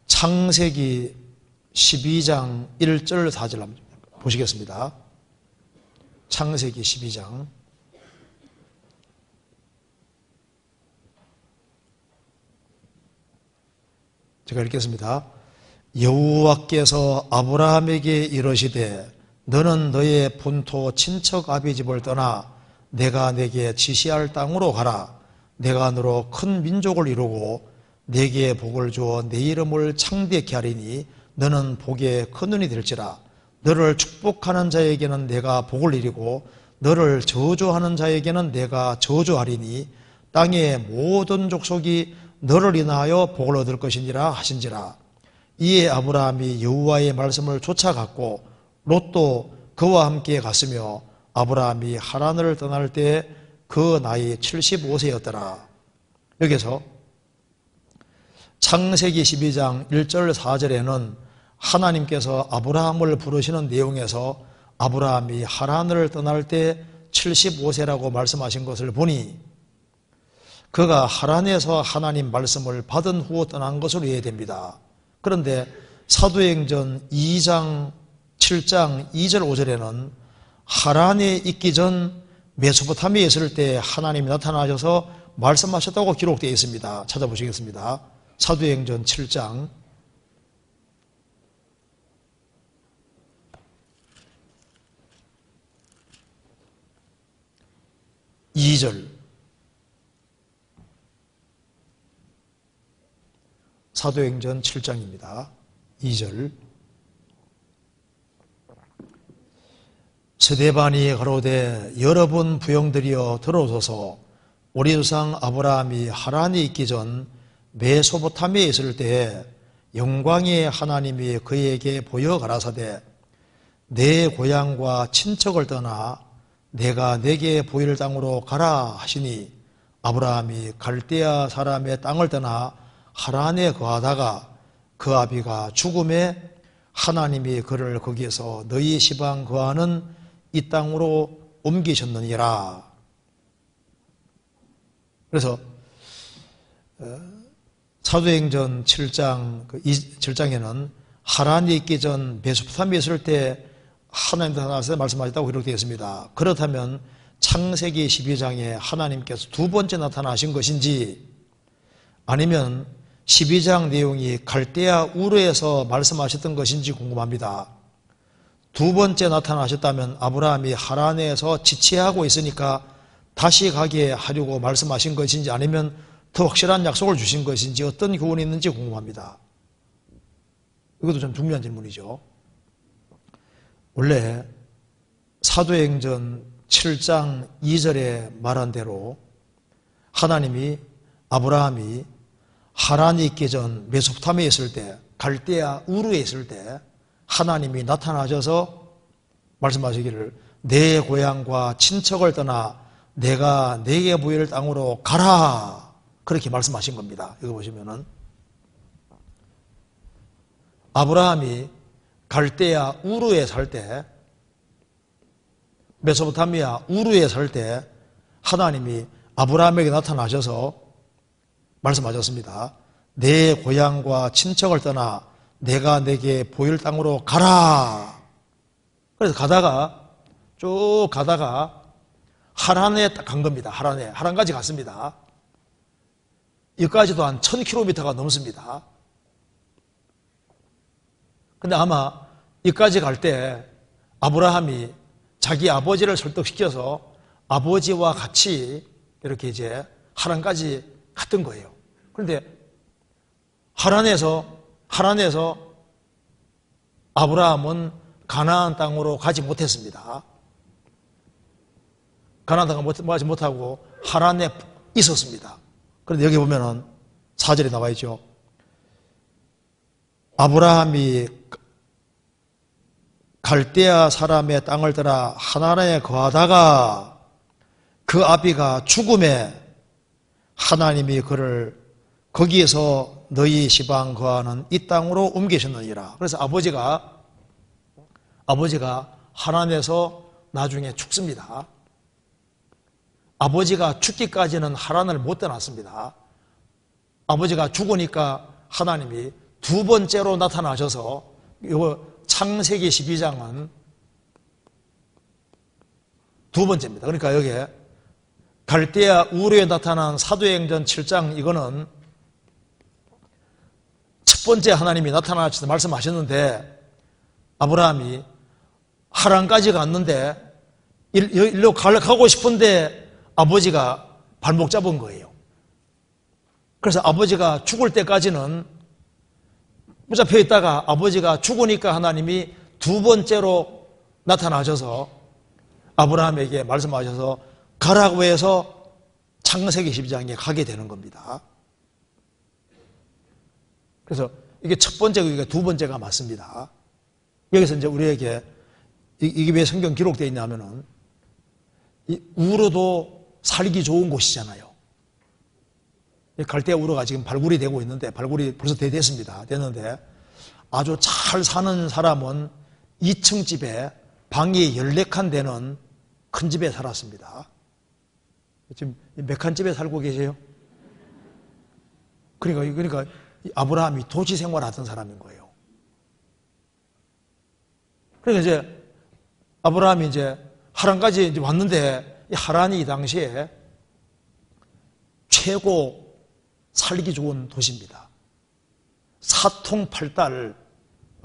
창세기 12장 1절 4절 한번 보시겠습니다. 창세기 12장 제가 읽겠습니다. 여호와께서 아브라함에게 이르시되 너는 너의 본토 친척 아비집을 떠나 내가 내게 지시할 땅으로 가라. 내가 너로 큰 민족을 이루고 내게 복을 주어 내 이름을 창대케 하리니 너는 복에 큰 은이 될지라. 너를 축복하는 자에게는 내가 복을 이루고 너를 저주하는 자에게는 내가 저주하리니 땅의 모든 족속이 너를 인하여 복을 얻을 것이니라 하신지라. 이에 아브라함이 여호와의 말씀을 쫓아갔고 롯도 그와 함께 갔으며 아브라함이 하란을 떠날 때 그 나이 75세였더라. 여기서 창세기 12장 1절 4절에는 하나님께서 아브라함을 부르시는 내용에서 아브라함이 하란을 떠날 때 75세라고 말씀하신 것을 보니 그가 하란에서 하나님 말씀을 받은 후 떠난 것으로 이해됩니다. 그런데 사도행전 2장 7장 2절 5절에는 하란에 있기 전 메소포타미아에 있을 때 하나님이 나타나셔서 말씀하셨다고 기록되어 있습니다. 찾아보시겠습니다. 사도행전 7장 2절 사도행전 7장입니다. 2절 스데반이 가로되 여러분 부형들이여 들어오소서. 우리 조상 아브라함이 하란에 있기 전 메소포타미아에 있을 때에 영광의 하나님이 그에게 보여 가라사대 내 고향과 친척을 떠나 내가 내게 보일 땅으로 가라 하시니 아브라함이 갈대아 사람의 땅을 떠나 하란에 거하다가 그 아비가 죽음에 하나님이 그를 거기에서 너희 시방 거하는 이 땅으로 옮기셨느니라. 그래서 사도행전 7장에는 하란에 있기 전 메소포타미아에 있을 때 하나님 나타나서 말씀하셨다고 기록되어 있습니다. 그렇다면 창세기 12장에 하나님께서 두 번째 나타나신 것인지 아니면 12장 내용이 갈대아 우르에서 말씀하셨던 것인지 궁금합니다. 두 번째 나타나셨다면 아브라함이 하란에서 지체하고 있으니까 다시 가게 하려고 말씀하신 것인지 아니면 더 확실한 약속을 주신 것인지 어떤 교훈이 있는지 궁금합니다. 이것도 좀 중요한 질문이죠. 원래 사도행전 7장 2절에 말한 대로 하나님이 아브라함이 하란에 있기 전 메소포타미아에 있을 때 갈대아 우르에 있을 때 하나님이 나타나셔서 말씀하시기를 내 고향과 친척을 떠나 내가 내게 보일 땅으로 가라 그렇게 말씀하신 겁니다. 이거 보시면은 아브라함이 갈대아 우르에 살 때 메소포타미아 우르에 살 때 하나님이 아브라함에게 나타나셔서 말씀하셨습니다. 내 고향과 친척을 떠나 내가 내게 보일 땅으로 가라. 그래서 쭉 가다가 하란에 간 겁니다. 하란까지 갔습니다. 여기까지도 한 1000km가 넘습니다. 근데 아마 여기까지 갈 때 아브라함이 자기 아버지를 설득시켜서 아버지와 같이 이렇게 이제 하란까지 갔던 거예요. 그런데 하란에서 아브라함은 가나안 땅으로 가지 못했습니다. 가나안 땅으로 가지 못하고 하란에 있었습니다. 그런데 여기 보면은 4절에 나와 있죠. 아브라함이 갈대아 사람의 땅을 떠나 하란에 거하다가 그 아비가 죽음에 하나님이 그를 거기에서 너희 시방 거하는 이 땅으로 옮기셨느니라. 그래서 아버지가 하란에서 나중에 죽습니다. 아버지가 죽기까지는 하란을 못 떠났습니다. 아버지가 죽으니까 하나님이 두 번째로 나타나셔서, 이거 창세기 12장은 두 번째입니다. 그러니까 여기에 갈대아 우르에 나타난 사도행전 7장, 이거는 첫 번째 하나님이 나타나셔서 말씀하셨는데, 아브라함이 하란까지 갔는데 일로 가고 싶은데 아버지가 발목 잡은 거예요. 그래서 아버지가 죽을 때까지는 붙잡혀 있다가 아버지가 죽으니까 하나님이 두 번째로 나타나셔서 아브라함에게 말씀하셔서 가라고 해서 창세기 12장에 가게 되는 겁니다. 그래서 이게 첫 번째고 이게 두 번째가 맞습니다. 여기서 이제 우리에게 이게 왜 성경 기록되어 있냐면은, 우르도 살기 좋은 곳이잖아요. 갈대아 우르가 지금 발굴이 되고 있는데, 발굴이 벌써 됐는데, 아주 잘 사는 사람은 2층 집에 방이 14칸 되는 큰 집에 살았습니다. 지금 몇 칸 집에 살고 계세요? 그러니까 아브라함이 도시 생활하던 사람인 거예요. 그러니까 이제 아브라함이 이제 하란까지 이제 왔는데, 이 하란이 이 당시에 최고 살기 좋은 도시입니다. 사통팔달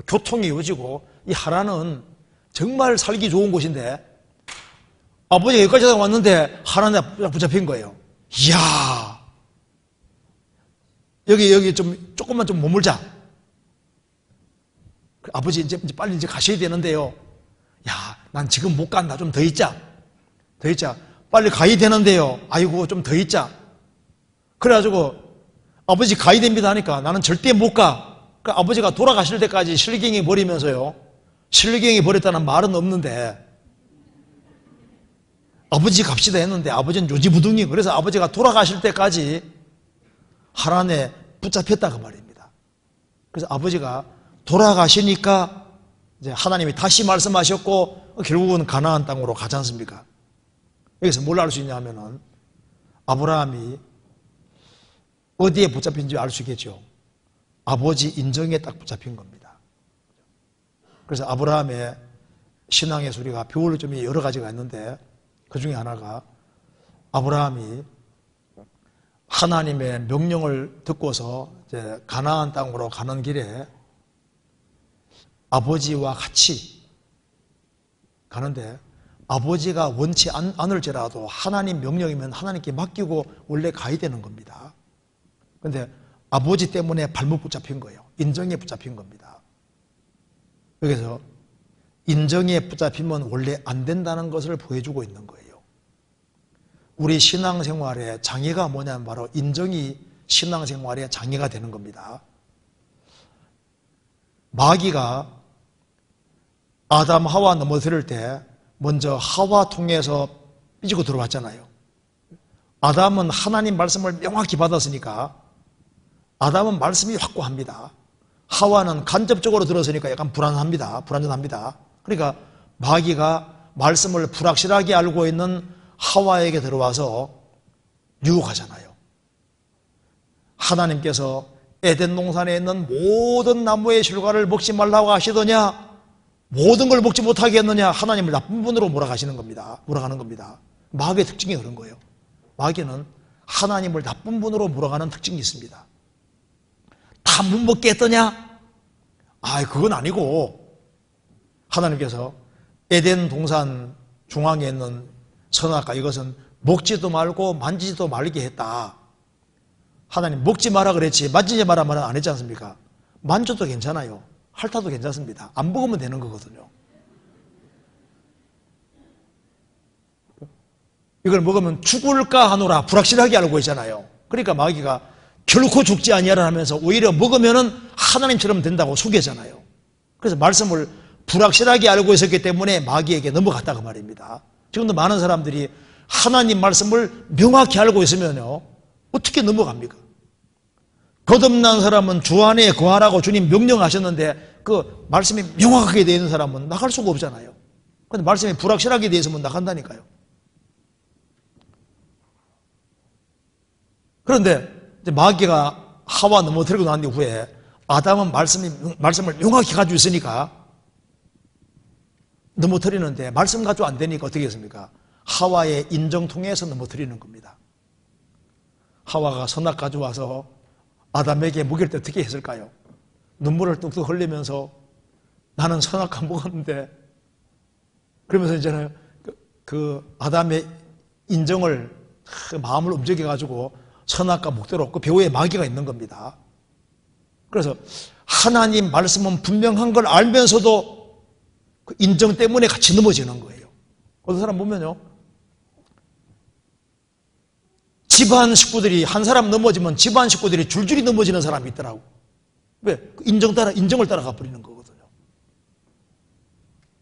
교통이 이루어지고, 이 하란은 정말 살기 좋은 곳인데 아버지가 여기까지 왔는데 하란에 붙잡힌 거예요. 이야, 여기 조금만 좀 머물자. 아버지 이제 빨리 가셔야 되는데요. 야, 난 지금 못 간다. 좀 더 있자. 빨리 가야 되는데요. 아이고, 좀 더 있자. 그래가지고 아버지 가야 됩니다 하니까 나는 절대 못 가. 그러니까 아버지가 돌아가실 때까지 실갱이 버리면서요. 실갱이 버렸다는 말은 없는데, 아버지 갑시다 했는데 아버지는 요지부둥이, 그래서 아버지가 돌아가실 때까지 하란에 붙잡혔다 그 말입니다. 그래서 아버지가 돌아가시니까 이제 하나님이 다시 말씀하셨고 결국은 가나안 땅으로 가지 않습니까? 여기서 뭘 알 수 있냐면은 아브라함이 어디에 붙잡힌지 알 수 있겠죠. 아버지 인정에 딱 붙잡힌 겁니다. 그래서 아브라함의 신앙의 소리가 배울 점이 여러 가지가 있는데, 그 중에 하나가 아브라함이 하나님의 명령을 듣고서 이제 가나안 땅으로 가는 길에 아버지와 같이 가는데, 아버지가 원치 않을지라도 하나님 명령이면 하나님께 맡기고 원래 가야 되는 겁니다. 그런데 아버지 때문에 발목 붙잡힌 거예요. 인정에 붙잡힌 겁니다. 여기서 인정에 붙잡히면 원래 안 된다는 것을 보여주고 있는 거예요. 우리 신앙생활의 장애가 뭐냐면 바로 인정이 신앙생활의 장애가 되는 겁니다. 마귀가 아담 하와 넘어뜨릴 때 먼저 하와 통해서 삐지고 들어왔잖아요. 아담은 하나님 말씀을 명확히 받았으니까 아담은 말씀이 확고합니다. 하와는 간접적으로 들었으니까 약간 불안전합니다. 그러니까 마귀가 말씀을 불확실하게 알고 있는 하와에게 들어와서 유혹하잖아요. 하나님께서 에덴 동산에 있는 모든 나무의 실과를 먹지 말라고 하시더냐? 모든 걸 먹지 못하게 했느냐? 하나님을 나쁜 분으로 몰아가는 겁니다. 마귀의 특징이 그런 거예요. 마귀는 하나님을 나쁜 분으로 몰아가는 특징이 있습니다. 다 못 먹게 했더냐? 그건 아니고, 하나님께서 에덴 동산 중앙에 있는 선악과 이것은 먹지도 말고 만지지도 말게 했다. 하나님 먹지 마라 그랬지 만지지 마라 말은 안 했지 않습니까? 만져도 괜찮아요. 핥아도 괜찮습니다. 안 먹으면 되는 거거든요. 이걸 먹으면 죽을까 하노라 불확실하게 알고 있잖아요. 그러니까 마귀가 결코 죽지 아니하라 하면서 오히려 먹으면은 하나님처럼 된다고 속이잖아요. 그래서 말씀을 불확실하게 알고 있었기 때문에 마귀에게 넘어갔다고 말입니다. 지금도 많은 사람들이 하나님 말씀을 명확히 알고 있으면요 어떻게 넘어갑니까? 거듭난 사람은 주 안에 거하라고 주님 명령하셨는데 그 말씀이 명확하게 되어 있는 사람은 나갈 수가 없잖아요. 그런데 말씀이 불확실하게 되어 있으면 나간다니까요. 그런데 이제 마귀가 하와 넘어뜨리고 난 후에 아담은 말씀을 명확히 가지고 있으니까 넘어뜨리는데, 말씀 가지고 안 되니까 어떻게 했습니까? 하와의 인정 통해서 넘어뜨리는 겁니다. 하와가 선악 가져와서 아담에게 먹일 때 어떻게 했을까요? 눈물을 뚝뚝 흘리면서 나는 선악 안 먹었는데, 그러면서 이제는 그 아담의 인정을, 마음을 움직여가지고 선악과 목도로 그 배후에 마귀가 있는 겁니다. 그래서 하나님 말씀은 분명한 걸 알면서도 그 인정 때문에 같이 넘어지는 거예요. 어떤 사람 보면요, 집안 식구들이 한 사람 넘어지면 집안 식구들이 줄줄이 넘어지는 사람이 있더라고. 왜? 인정을 따라가 버리는 거거든요.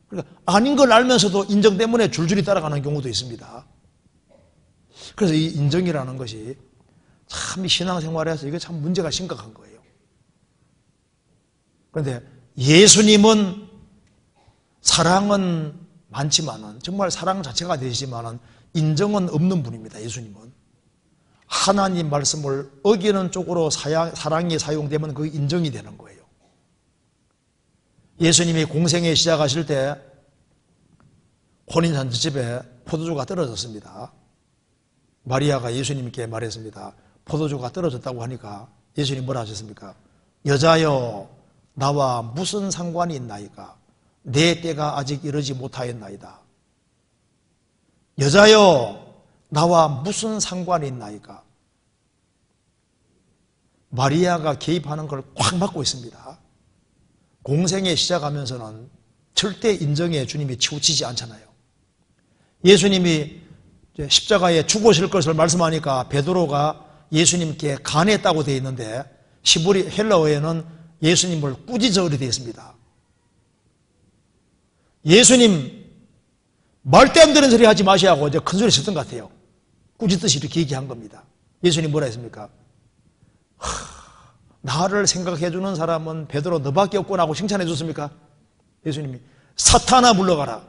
그러니까 아닌 걸 알면서도 인정 때문에 줄줄이 따라가는 경우도 있습니다. 그래서 이 인정이라는 것이 참 신앙생활에서 이게 참 문제가 심각한 거예요. 그런데 예수님은 사랑은 많지만은, 정말 사랑 자체가 되시지만은 인정은 없는 분입니다. 예수님은 하나님 말씀을 어기는 쪽으로 사랑이 사용되면 그 인정이 되는 거예요. 예수님이 공생에 시작하실 때 혼인 잔치집에 포도주가 떨어졌습니다. 마리아가 예수님께 말했습니다. 포도주가 떨어졌다고 하니까 예수님 뭐라 하셨습니까? 여자여, 나와 무슨 상관이 있나이까? 내 때가 아직 이르지 못하였나이다. 여자여, 나와 무슨 상관이 있나이까? 마리아가 개입하는 걸 꽉 막고 있습니다. 공생에 시작하면서는 절대 인정에 주님이 치우치지 않잖아요. 예수님이 십자가에 죽으실 것을 말씀하니까 베드로가 예수님께 간했다고 되어 있는데, 히브리 헬라어에는 예수님을 꾸짖으려 되어 있습니다. 예수님 말도 안 되는 소리 하지 마시라고 이제 큰 소리 쳤던 것 같아요. 꾸짖듯이 이렇게 얘기한 겁니다. 예수님 뭐라 했습니까? 나를 생각해 주는 사람은 베드로 너밖에 없구나 하고 칭찬해 줬습니까? 예수님이 사탄아 물러가라.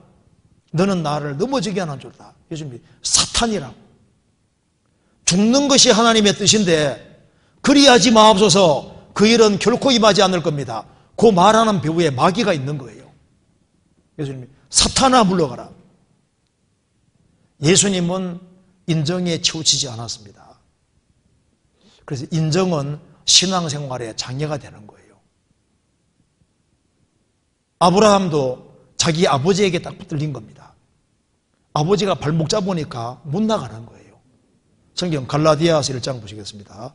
너는 나를 넘어지게 하는 줄다. 예수님이 사탄이라고. 죽는 것이 하나님의 뜻인데 그리하지 마옵소서. 그 일은 결코 임하지 않을 겁니다. 그 말하는 배후에 마귀가 있는 거예요. 예수님이 사탄아 물러가라. 예수님은 인정에 치우치지 않았습니다. 그래서 인정은 신앙생활의 장애가 되는 거예요. 아브라함도 자기 아버지에게 딱 붙들린 겁니다. 아버지가 발목 잡으니까 못 나가는 거예요. 성경 갈라디아서 1장 보시겠습니다.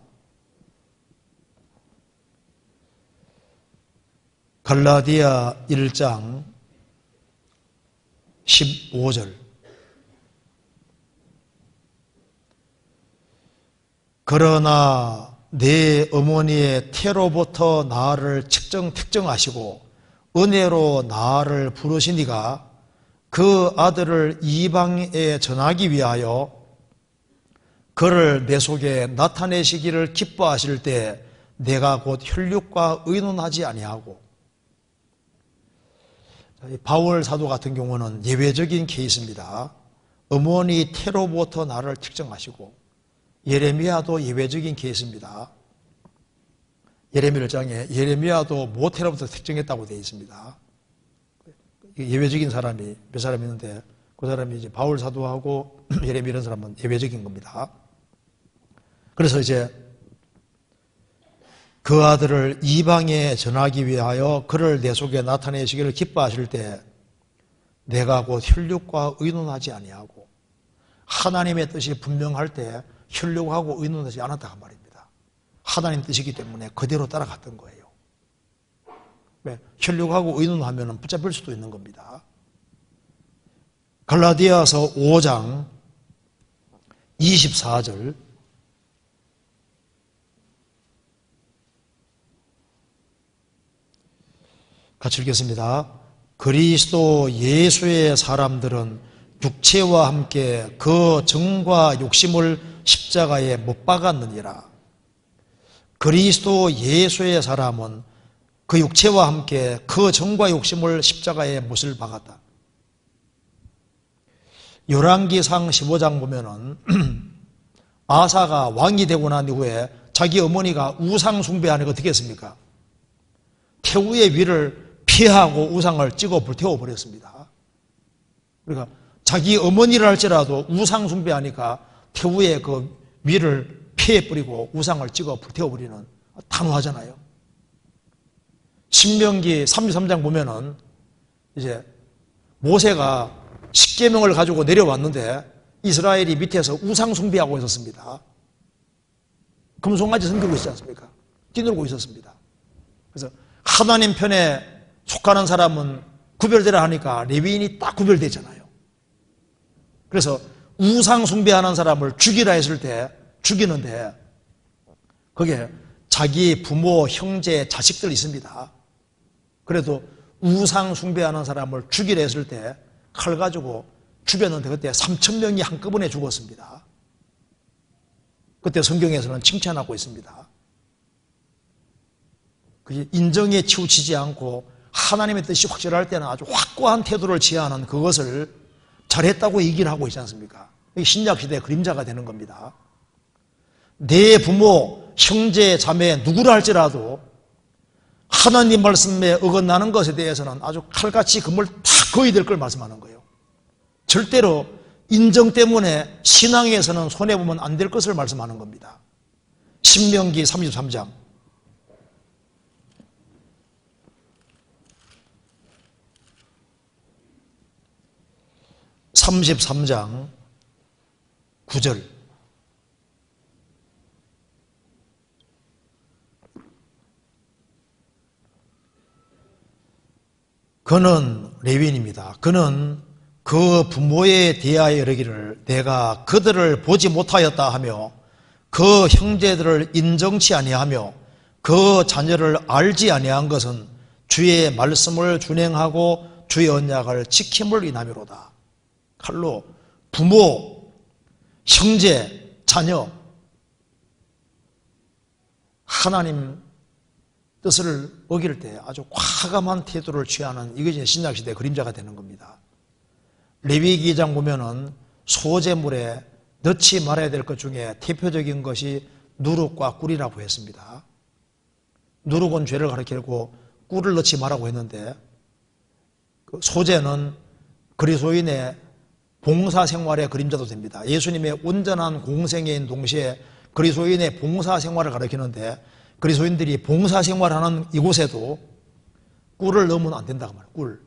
갈라디아 1장 15절. 그러나 내 어머니의 태로부터 나를 택정하시고 은혜로 나를 부르시니가 그 아들을 이방에 전하기 위하여 그를 내 속에 나타내시기를 기뻐하실 때 내가 곧 혈육과 의논하지 아니하고. 바울 사도 같은 경우는 예외적인 케이스입니다. 어머니 태로부터 나를 택정하시고, 예레미야도 예외적인 케이스입니다. 예레미야 1장에 예레미야도 모태로부터 택정했다고 되어 있습니다. 예외적인 사람이 몇 사람 있는데 그 사람이 이제 바울 사도하고 예레미야 이런 사람은 예외적인 겁니다. 그래서 이제 그 아들을 이방에 전하기 위하여 그를 내 속에 나타내시기를 기뻐하실 때 내가 곧 혈육과 의논하지 아니하고, 하나님의 뜻이 분명할 때 혈육하고 의논하지 않았다 한 말입니다. 하나님 뜻이기 때문에 그대로 따라갔던 거예요. 왜? 혈육하고 의논하면 붙잡힐 수도 있는 겁니다. 갈라디아서 5장 24절. 같이 읽겠습니다. 그리스도 예수의 사람들은 육체와 함께 그 정과 욕심을 십자가에 못 박았느니라. 그리스도 예수의 사람은 그 육체와 함께 그 정과 욕심을 십자가에 못을 박았다. 열왕기상 15장 보면은 아사가 왕이 되고 난 이후에 자기 어머니가 우상 숭배하는 거 어떻게 했습니까? 태우의 위를 피하고 우상을 찍어 불태워 버렸습니다. 그러니까 자기 어머니를 할지라도 우상 숭배하니까 태우의 그 위를 피해 버리고 우상을 찍어 불태워 버리는, 단호하잖아요. 신명기 33장 보면은 이제 모세가 십계명을 가지고 내려왔는데 이스라엘이 밑에서 우상 숭배하고 있었습니다. 금송아지 섬기고 있지 않습니까? 뛰놀고 있었습니다. 그래서 하나님 편에 속하는 사람은 구별되라 하니까 레위인이 딱 구별되잖아요. 그래서 우상 숭배하는 사람을 죽이라 했을 때 죽이는데 거기에 자기 부모, 형제, 자식들 있습니다. 그래도 우상 숭배하는 사람을 죽이라 했을 때 칼 가지고 죽였는데 그때 3,000명이 한꺼번에 죽었습니다. 그때 성경에서는 칭찬하고 있습니다. 그게 인정에 치우치지 않고 하나님의 뜻이 확실할 때는 아주 확고한 태도를 취하는 그것을 잘했다고 얘기를 하고 있지 않습니까? 이게 신약시대의 그림자가 되는 겁니다. 내 부모, 형제, 자매 누구를 할지라도 하나님 말씀에 어긋나는 것에 대해서는 아주 칼같이 금을 다 거어야 될 걸 말씀하는 거예요. 절대로 인정 때문에 신앙에서는 손해보면 안 될 것을 말씀하는 겁니다. 신명기 33장 33장 9절 그는 레위인입니다. 그는 그 부모에 대하여 이르기를 내가 그들을 보지 못하였다 하며 그 형제들을 인정치 아니하며 그 자녀를 알지 아니한 것은 주의 말씀을 준행하고 주의 언약을 지킴을 인함이로다. 칼로 부모, 형제, 자녀 하나님 뜻을 어길 때 아주 과감한 태도를 취하는 이것이 신약시대의 그림자가 되는 겁니다. 레위기 2장 보면은 소제물에 넣지 말아야 될 것 중에 대표적인 것이 누룩과 꿀이라고 했습니다. 누룩은 죄를 가리키고 꿀을 넣지 말라고 했는데 그 소제는 그리스도인의 봉사생활의 그림자도 됩니다. 예수님의 온전한 공생애인 동시에 그리스도인의 봉사생활을 가리키는데 그리스도인들이 봉사생활하는 이곳에도 꿀을 넣으면 안 된다고 말해요. 꿀.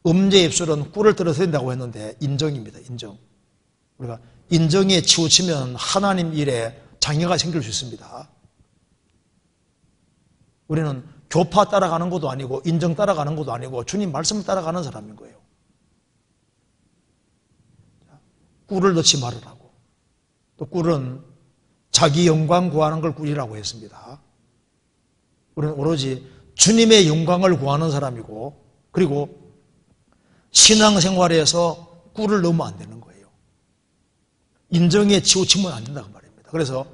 음제 입술은 꿀을 떨어뜨린다고 했는데 인정입니다. 인정. 우리가 인정에 치우치면 하나님 일에 장애가 생길 수 있습니다. 우리는 교파 따라가는 것도 아니고 인정 따라가는 것도 아니고 주님 말씀을 따라가는 사람인 거예요. 꿀을 넣지 말으라고. 또 꿀은 자기 영광 구하는 걸 꿀이라고 했습니다. 우리는 오로지 주님의 영광을 구하는 사람이고 그리고 신앙생활에서 꿀을 넣으면 안 되는 거예요. 인정에 치우치면 안 된다고 말입니다. 그래서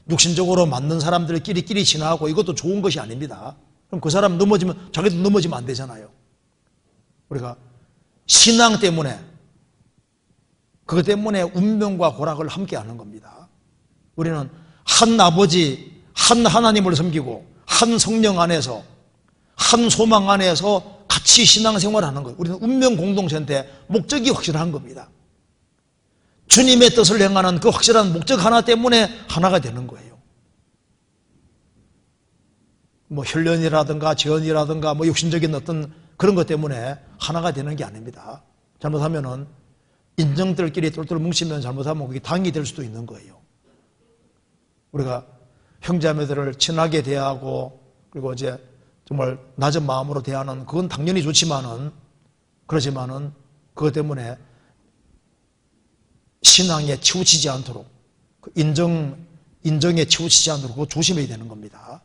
육신적으로 맞는 사람들끼리 지나가고 이것도 좋은 것이 아닙니다. 그럼 그 사람 넘어지면 자기도 넘어지면 안 되잖아요. 우리가 신앙 때문에 그것 때문에 운명과 고락을 함께 하는 겁니다. 우리는 한 아버지, 한 하나님을 섬기고 한 성령 안에서 한 소망 안에서 같이 신앙생활을 하는 거예요. 우리는 운명 공동체인데 목적이 확실한 겁니다. 주님의 뜻을 행하는 그 확실한 목적 하나 때문에 하나가 되는 거예요. 뭐 혈연이라든가 재연이라든가 뭐 육신적인 어떤 그런 것 때문에 하나가 되는 게 아닙니다. 잘못하면은 인정들끼리 똘똘 뭉치면 잘못하면 그게 당이 될 수도 있는 거예요. 우리가 형제자매들을 친하게 대하고 그리고 이제 정말 낮은 마음으로 대하는 그건 당연히 좋지만은 그러지만은 그것 때문에 신앙에 치우치지 않도록 인정에 치우치지 않도록 그거 조심해야 되는 겁니다.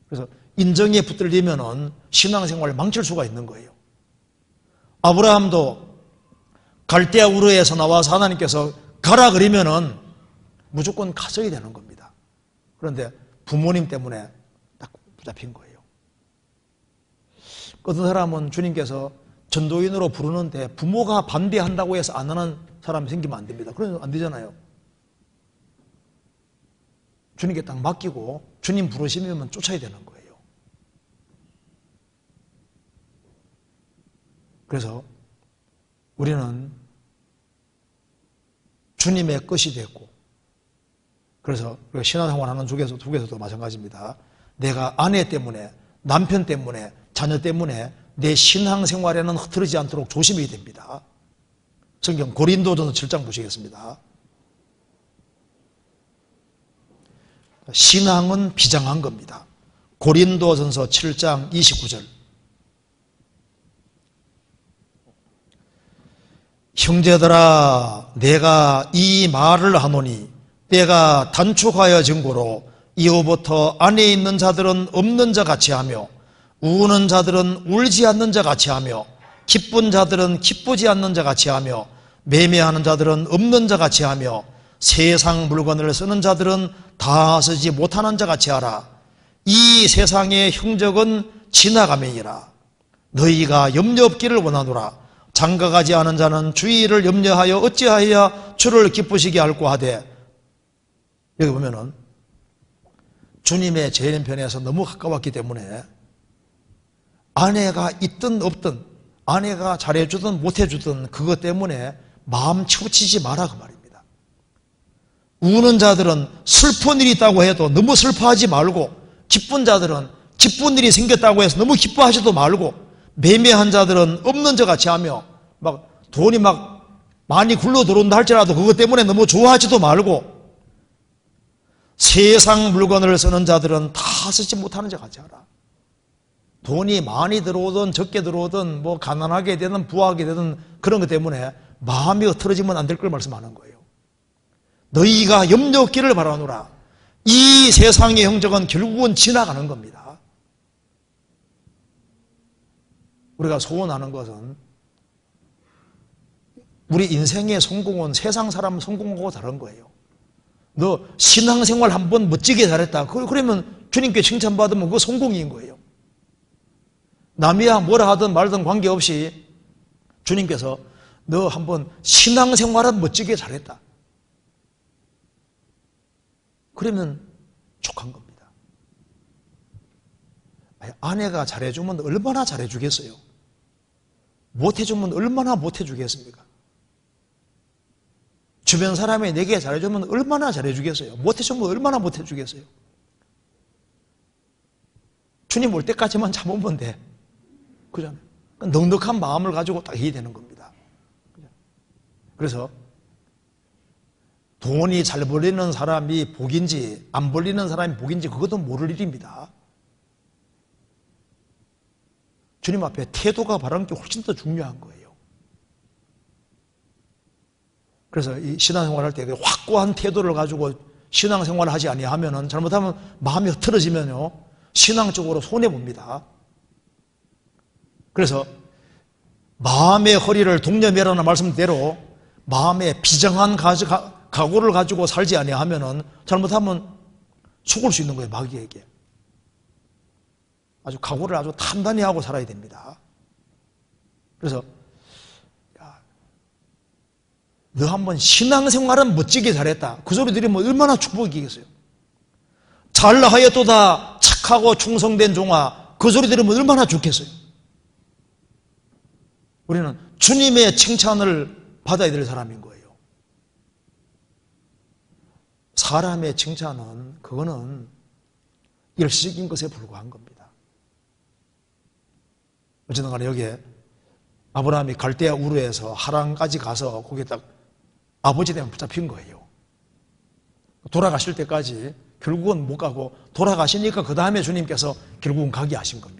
그래서 인정에 붙들리면은 신앙생활을 망칠 수가 있는 거예요. 아브라함도 갈대아 우르에서 나와서 하나님께서 가라 그러면은 무조건 가서야 되는 겁니다. 그런데 부모님 때문에 딱 붙잡힌 거예요. 어떤 사람은 주님께서 전도인으로 부르는데 부모가 반대한다고 해서 안 하는 사람이 생기면 안 됩니다. 그러면 안 되잖아요. 주님께 딱 맡기고 주님 부르시면 쫓아야 되는 거예요. 그래서 우리는 주님의 것이 됐고, 그래서 신앙생활하는 쪽에서도 마찬가지입니다. 내가 아내 때문에, 남편 때문에, 자녀 때문에 내 신앙생활에는 흐트러지지 않도록 조심해야 됩니다. 성경 고린도전서 7장 보시겠습니다. 신앙은 비장한 겁니다. 고린도전서 7장 29절. 형제들아, 내가 이 말을 하노니 때가 단축하여 증거로 이후부터 안에 있는 자들은 없는 자 같이 하며 우는 자들은 울지 않는 자 같이 하며 기쁜 자들은 기쁘지 않는 자 같이 하며 매매하는 자들은 없는 자 같이 하며 세상 물건을 쓰는 자들은 다 쓰지 못하는 자 같이 하라. 이 세상의 형적은 지나가매니라. 너희가 염려 없기를 원하노라. 장가가지 않은 자는 주의를 염려하여 어찌하여야 주를 기쁘시게 할꼬 하되, 여기 보면은 주님의 재림편에서 너무 가까웠기 때문에 아내가 있든 없든, 아내가 잘해주든 못해주든 그것 때문에 마음 치우치지 마라 그 말입니다. 우는 자들은 슬픈 일이 있다고 해도 너무 슬퍼하지 말고, 기쁜 자들은 기쁜 일이 생겼다고 해서 너무 기뻐하지도 말고, 매매한 자들은 없는 자 같이 하며 돈이 많이 굴러 들어온다 할지라도 그것 때문에 너무 좋아하지도 말고, 세상 물건을 쓰는 자들은 다 쓰지 못하는 자 같이 하라. 돈이 많이 들어오든 적게 들어오든 가난하게 되든 부하게 되든 그런 것 때문에 마음이 흐트러지면 안 될 걸 말씀하는 거예요. 너희가 염려 없기를 바라노라. 이 세상의 형적은 결국은 지나가는 겁니다. 우리가 소원하는 것은 우리 인생의 성공은 세상 사람 성공하고 다른 거예요. 너 신앙생활 한번 멋지게 잘했다. 그러면 주님께 칭찬받으면 그거 성공인 거예요. 남이야 뭐라 하든 말든 관계없이 주님께서 너 한번 신앙생활은 멋지게 잘했다. 그러면 족한 겁니다. 아내가 잘해주면 얼마나 잘해주겠어요? 못해주면 얼마나 못해주겠습니까? 주변 사람이 내게 잘해주면 얼마나 잘해주겠어요? 못해주면 얼마나 못해주겠어요? 주님 올 때까지만 참으면 돼. 그잖아요. 넉넉한 마음을 가지고 딱 해야 되는 겁니다. 그래서 돈이 잘 벌리는 사람이 복인지 안 벌리는 사람이 복인지 그것도 모를 일입니다. 주님 앞에 태도가 바른 게 훨씬 더 중요한 거예요. 그래서 이 신앙생활 할 때 확고한 태도를 가지고 신앙생활을 하지 아니하면은, 잘못하면 마음이 흐트러지면요 신앙적으로 손해봅니다. 그래서 마음의 허리를 동여매라는 말씀대로 마음에 비장한 각오를 가지고 살지 아니하면은 잘못하면 속을 수 있는 거예요. 마귀에게. 아주 각오를 아주 단단히 하고 살아야 됩니다. 그래서 너 한번 신앙생활은 멋지게 잘했다. 그 소리 들으면 얼마나 축복이겠어요. 잘하였도다 착하고 충성된 종아, 그 소리 들으면 얼마나 좋겠어요. 우리는 주님의 칭찬을 받아야 될 사람인 거예요. 사람의 칭찬은 그거는 일시적인 것에 불과한 겁니다. 어쨌든 간에 여기에 아브라함이 갈대아 우르에서 하란까지 가서 거기에 딱 아버지 때문에 붙잡힌 거예요. 돌아가실 때까지 결국은 못 가고, 돌아가시니까 그 다음에 주님께서 결국은 가게 하신 겁니다.